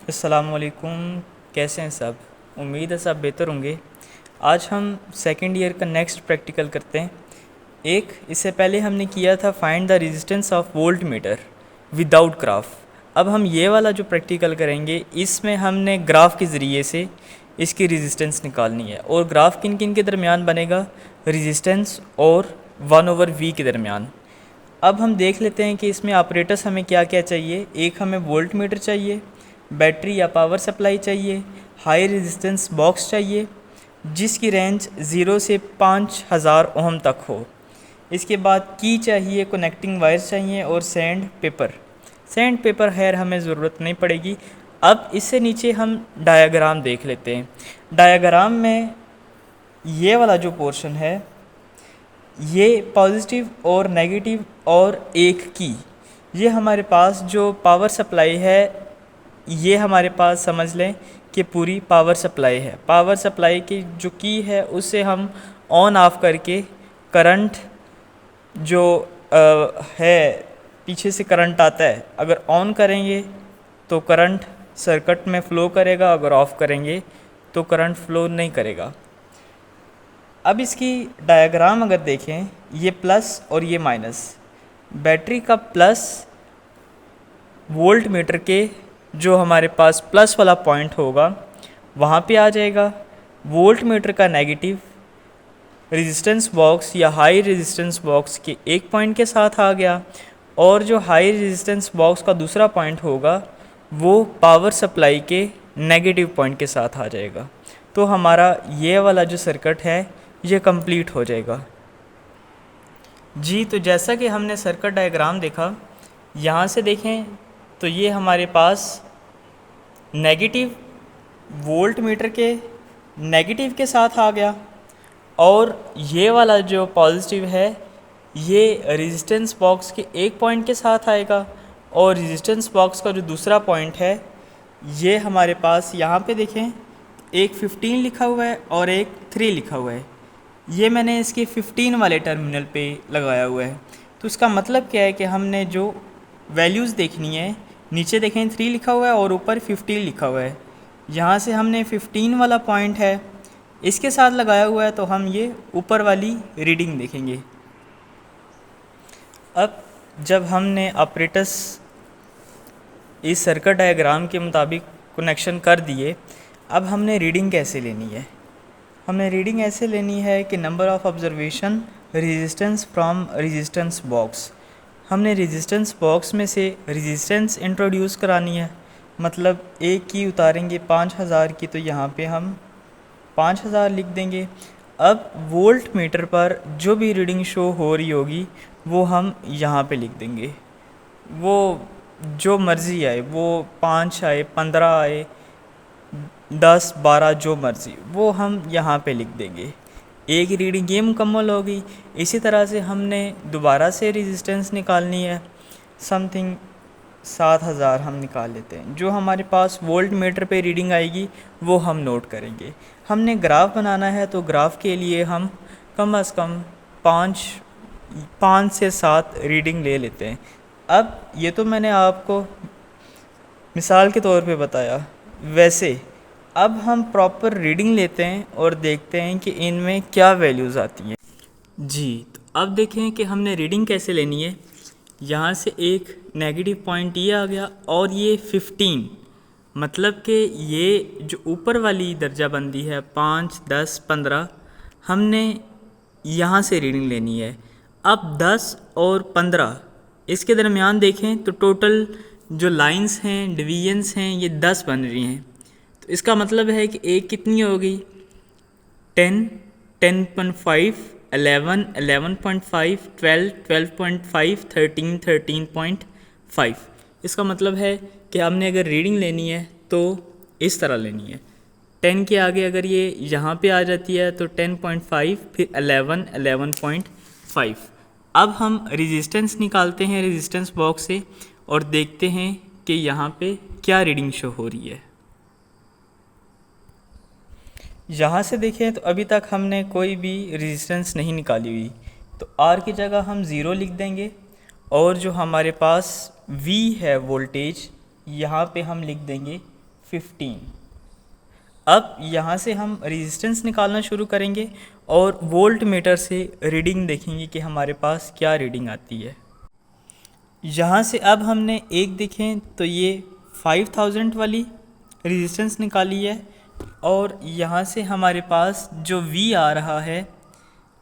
अस्सलामुअलैकुम। कैसे हैं सब? उम्मीद है सब बेहतर होंगे। आज हम सेकंड ईयर का नेक्स्ट प्रैक्टिकल करते हैं। इससे पहले हमने किया था find the resistance of volt meter without graph. अब हम ये वाला जो प्रैक्टिकल करेंगे इसमें हमने ग्राफ के ज़रिए से इसकी रेजिस्टेंस निकालनी है। और ग्राफ किन किन के दरमियान बनेगा? रेजिस्टेंस और 1/v के दरमियान। अब हम देख लेते हैं कि इसमें ऑपरेटर्स हमें क्या क्या चाहिए। एक हमें वोल्ट मीटर चाहिए, बैटरी या पावर सप्लाई चाहिए, हाई रेजिस्टेंस बॉक्स चाहिए जिसकी रेंज 0 से 5000 ओम तक हो। इसके बाद की चाहिए, कनेक्टिंग वायर्स चाहिए और सैंड पेपर खैर हमें ज़रूरत नहीं पड़ेगी। अब इससे नीचे हम डायग्राम देख लेते हैं। डायग्राम में ये वाला जो पोर्शन है ये पॉजिटिव और नेगेटिव और एक की, ये हमारे पास जो पावर सप्लाई है ये हमारे पास समझ लें कि पूरी पावर सप्लाई है। पावर सप्लाई की जो की है उससे हम ऑन ऑफ करके करंट जो है पीछे से करंट आता है, अगर ऑन करेंगे तो करंट सर्किट में फ़्लो करेगा, अगर ऑफ़ करेंगे तो करंट फ़्लो नहीं करेगा। अब इसकी डायग्राम अगर देखें, ये प्लस और ये माइनस, बैटरी का प्लस वोल्ट मीटर के जो हमारे पास प्लस वाला पॉइंट होगा वहाँ पे आ जाएगा। वोल्ट मीटर का नेगेटिव रेजिस्टेंस बॉक्स या हाई रेजिस्टेंस बॉक्स के एक पॉइंट के साथ आ गया, और जो हाई रेजिस्टेंस बॉक्स का दूसरा पॉइंट होगा वो पावर सप्लाई के नेगेटिव पॉइंट के साथ आ जाएगा। तो हमारा ये वाला जो सर्किट है ये कंप्लीट हो जाएगा जी। तो जैसा कि हमने सर्किट डायग्राम देखा, यहाँ से देखें तो ये हमारे पास नेगेटिव वोल्ट मीटर के नेगेटिव के साथ आ गया, और ये वाला जो पॉजिटिव है ये रेजिस्टेंस बॉक्स के एक पॉइंट के साथ आएगा, और रेजिस्टेंस बॉक्स का जो दूसरा पॉइंट है ये हमारे पास यहाँ पे देखें एक 15 लिखा हुआ है और एक 3 लिखा हुआ है। ये मैंने इसके 15 वाले टर्मिनल पे लगाया हुआ है। तो इसका मतलब क्या है कि हमने जो वैल्यूज़ देखनी है, नीचे देखें 3 लिखा हुआ है और ऊपर 15 लिखा हुआ है। यहाँ से हमने 15 वाला पॉइंट है इसके साथ लगाया हुआ है, तो हम ये ऊपर वाली रीडिंग देखेंगे। अब जब हमने ऑपरेटर्स इस सर्किट डायग्राम के मुताबिक कनेक्शन कर दिए, अब हमने रीडिंग कैसे लेनी है? हमने रीडिंग ऐसे लेनी है कि number of observation resistance from resistance box. हमने रेजिस्टेंस बॉक्स में से रेजिस्टेंस इंट्रोड्यूस करानी है, मतलब एक की उतारेंगे 5000 की, तो यहाँ पे हम 5000 लिख देंगे। अब वोल्ट मीटर पर जो भी रीडिंग शो हो रही होगी वो हम यहाँ पे लिख देंगे। वो जो मर्ज़ी आए, वो 5 आए, 15 आए, 10, 12 जो मर्ज़ी, वो हम यहाँ पे लिख देंगे। एक रीडिंग ये मुकम्मल होगी। इसी तरह से हमने दोबारा से रेजिस्टेंस निकालनी है, समथिंग 7000 हम निकाल लेते हैं। जो हमारे पास वोल्ट मीटर पे रीडिंग आएगी वो हम नोट करेंगे। हमने ग्राफ बनाना है, तो ग्राफ के लिए हम कम से कम 5 से 7 रीडिंग ले लेते हैं। अब ये तो मैंने आपको मिसाल के तौर पे बताया, वैसे अब हम प्रॉपर रीडिंग लेते हैं और देखते हैं कि इनमें क्या वैल्यूज़ आती हैं जी। तो अब देखें कि हमने रीडिंग कैसे लेनी है। यहाँ से एक नेगेटिव पॉइंट ये आ गया और ये 15, मतलब कि ये जो ऊपर वाली दर्जाबंदी है 5, 10, 15, हमने यहाँ से रीडिंग लेनी है। अब 10 और 15 इसके दरमियान देखें तो टोटल जो लाइंस हैं, डिवीजन्स हैं, ये 10 बन रही हैं। तो इसका मतलब है कि एक कितनी होगी? 10, 10.5, 11, 11.5, 12, 12.5, 13, 13.5। इसका मतलब है कि हमने अगर रीडिंग लेनी है तो इस तरह लेनी है। 10 के आगे अगर ये यहाँ पे आ जाती है तो 10.5, फिर 11, 11.5। अब हम रेजिस्टेंस निकालते हैं रेजिस्टेंस बॉक्स से और देखते हैं कि यहाँ पे क्या रीडिंग शो हो रही है। यहाँ से देखें तो अभी तक हमने कोई भी रेजिस्टेंस नहीं निकाली हुई, तो आर की जगह हम 0 लिख देंगे, और जो हमारे पास V है वोल्टेज, यहाँ पे हम लिख देंगे 15। अब यहाँ से हम रेजिस्टेंस निकालना शुरू करेंगे और वोल्ट मीटर से रीडिंग देखेंगे कि हमारे पास क्या रीडिंग आती है। यहाँ से अब हमने एक देखें तो ये 5000 वाली रेजिस्टेंस निकाली है और यहाँ से हमारे पास जो V आ रहा है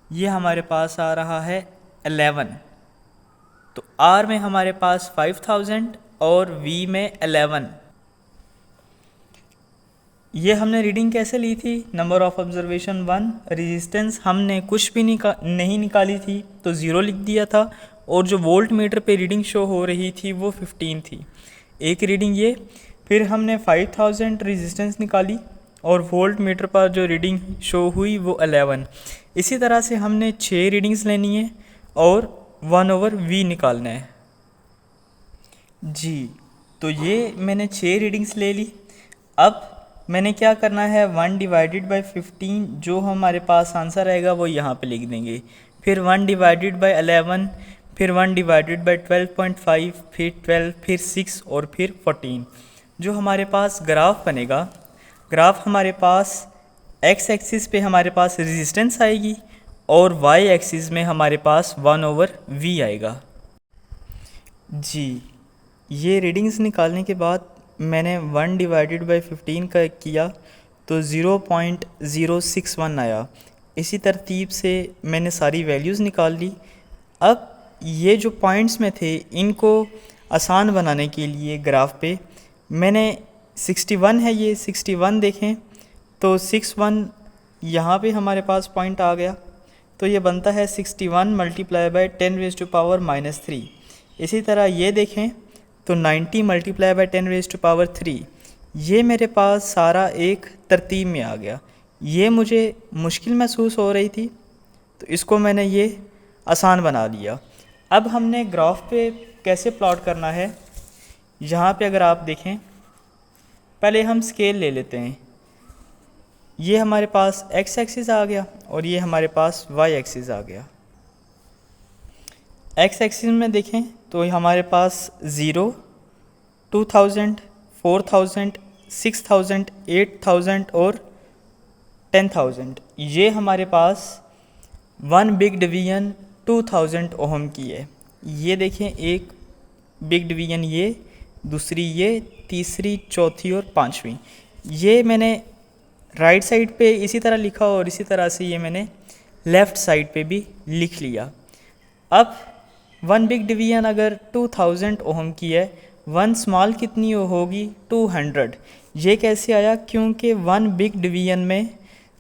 ये हमारे पास आ रहा है 11। तो R में हमारे पास 5000 और V में 11। ये हमने रीडिंग कैसे ली थी? नंबर ऑफ ऑब्जर्वेशन 1, रेजिस्टेंस हमने कुछ भी नहीं निकाली थी तो 0 लिख दिया था और जो वोल्ट मीटर पे रीडिंग शो हो रही थी वो 15 थी। एक रीडिंग ये, फिर हमने 5000 रेजिस्टेंस निकाली और वोल्ट मीटर पर जो रीडिंग शो हुई वो 11। इसी तरह से हमने 6 रीडिंग्स लेनी है और 1/V निकालना है जी। तो ये मैंने 6 रीडिंग्स ले ली। अब मैंने क्या करना है, 1/15 जो हमारे पास आंसर आएगा वो यहाँ पे लिख देंगे, फिर 1/11, फिर 1/12.5, फिर 12, फिर 6 और फिर 14। जो हमारे पास ग्राफ बनेगा, ग्राफ हमारे पास x एक्सिस पे हमारे पास रेजिस्टेंस आएगी और y एक्सिस में हमारे पास 1/V आएगा जी। ये रीडिंग्स निकालने के बाद मैंने 1/15 का किया तो 0.061 आया। इसी तरतीब से मैंने सारी वैल्यूज़ निकाल ली। अब ये जो पॉइंट्स में थे इनको आसान बनाने के लिए ग्राफ पे मैंने 61 है, ये 61 देखें तो 61 यहाँ पे हमारे पास पॉइंट आ गया तो ये बनता है 61 मल्टीप्लाई बाय 10⁻³ इसी तरह ये देखें तो 90 मल्टीप्लाई बाय 10⁻³ ये मेरे पास सारा एक तरतीब में आ गया। ये मुझे मुश्किल महसूस हो रही थी तो इसको मैंने ये आसान बना लिया। अब हमने ग्राफ पे कैसे प्लॉट करना है, यहाँ पे अगर आप देखें, पहले हम स्केल ले लेते हैं। ये हमारे पास x एक्सिस आ गया और ये हमारे पास y एक्सिस आ गया। x एक्सिस में देखें तो हमारे पास 0, 2000, 4000, 6000, 8000 और 10000, ये हमारे पास 1 बिग डिवीजन 2000 ओहम की है। ये देखें, एक बिग डिवीजन ये, दूसरी ये, तीसरी, चौथी और पांचवी। ये मैंने राइट साइड पे इसी तरह लिखा और इसी तरह से ये मैंने लेफ़्ट साइड पे भी लिख लिया। अब 1 बिग डिवीजन अगर 2000 ओहम की है, 1 स्मॉल कितनी होगी 200। ये कैसे आया? क्योंकि 1 बिग डिवीजन में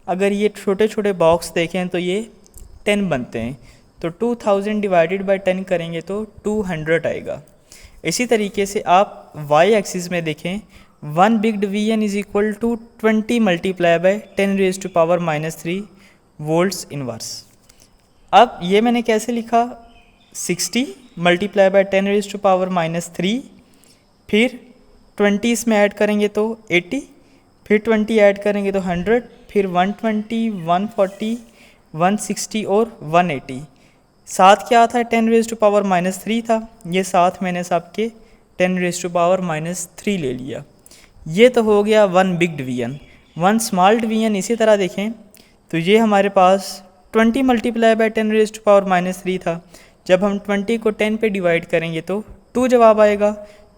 अगर ये छोटे छोटे बॉक्स देखें तो ये 10 बनते हैं, तो 2000 डिवाइडेड बाय 10 करेंगे तो 200 आएगा। इसी तरीके से आप y एक्सिस में देखें, 1 big division is equal to 20 multiply by 10⁻³ volts inverse. अब ये मैंने कैसे लिखा, 60 मल्टीप्लाई बाय 10⁻³ फिर 20 इसमें ऐड करेंगे तो 80, फिर 20 ऐड करेंगे तो 100, फिर 120, 140, 160 और 180। साथ क्या था? 10⁻³ था। ये साथ मैंने सबके 10⁻³ ले लिया। ये तो हो गया 1 बिग डिवीजन। 1 स्मॉल डिवीजन इसी तरह देखें तो ये हमारे पास 20 मल्टीप्लाई बाय 10⁻³ था। जब हम 20 को 10 पे डिवाइड करेंगे तो 2 जवाब आएगा।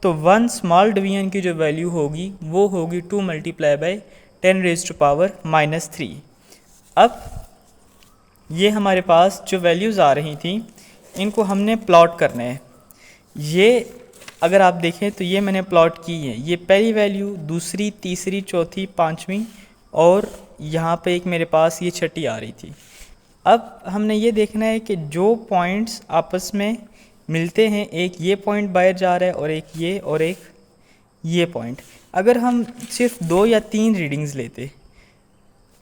तो 1 स्मॉल डिवीजन की जो वैल्यू होगी वो होगी 2 मल्टीप्लाई बाय 10⁻³ अब ये हमारे पास जो वैल्यूज़ आ रही थी इनको हमने प्लॉट करना है। ये अगर आप देखें तो ये मैंने प्लॉट की है। ये पहली वैल्यू, दूसरी, तीसरी, चौथी, पांचवी और यहाँ पे एक मेरे पास ये छठी आ रही थी। अब हमने ये देखना है कि जो पॉइंट्स आपस में मिलते हैं, एक ये पॉइंट बाहर जा रहा है और एक ये और एक ये पॉइंट, अगर हम सिर्फ 2 या 3 रीडिंग्स लेते,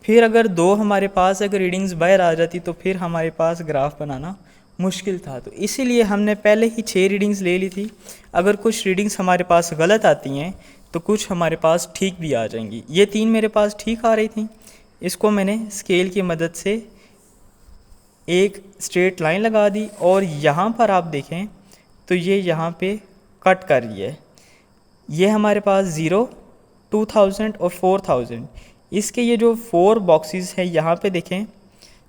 फिर अगर 2 हमारे पास अगर रीडिंग्स बाहर आ जाती तो फिर हमारे पास ग्राफ बनाना मुश्किल था। तो इसीलिए हमने पहले ही 6 रीडिंग्स ले ली थी। अगर कुछ रीडिंग्स हमारे पास गलत आती हैं तो कुछ हमारे पास ठीक भी आ जाएंगी। ये 3 मेरे पास ठीक आ रही थी। इसको मैंने स्केल की मदद से एक स्ट्रेट लाइन लगा दी और यहाँ पर आप देखें तो ये यहाँ पे कट कर रही है। ये हमारे पास 0, 2000 और 4000, इसके ये जो 4 बॉक्सेस हैं यहाँ पे देखें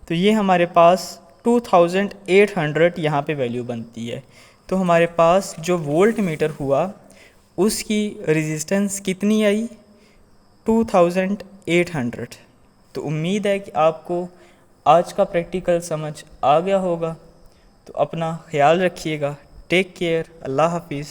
तो ये हमारे पास 2800 यहाँ पे वैल्यू बनती है। तो हमारे पास जो वोल्ट मीटर हुआ उसकी रेजिस्टेंस कितनी आई, 2800। तो उम्मीद है कि आपको आज का प्रैक्टिकल समझ आ गया होगा। तो अपना ख्याल रखिएगा। Take care. अल्लाह हाफिज़।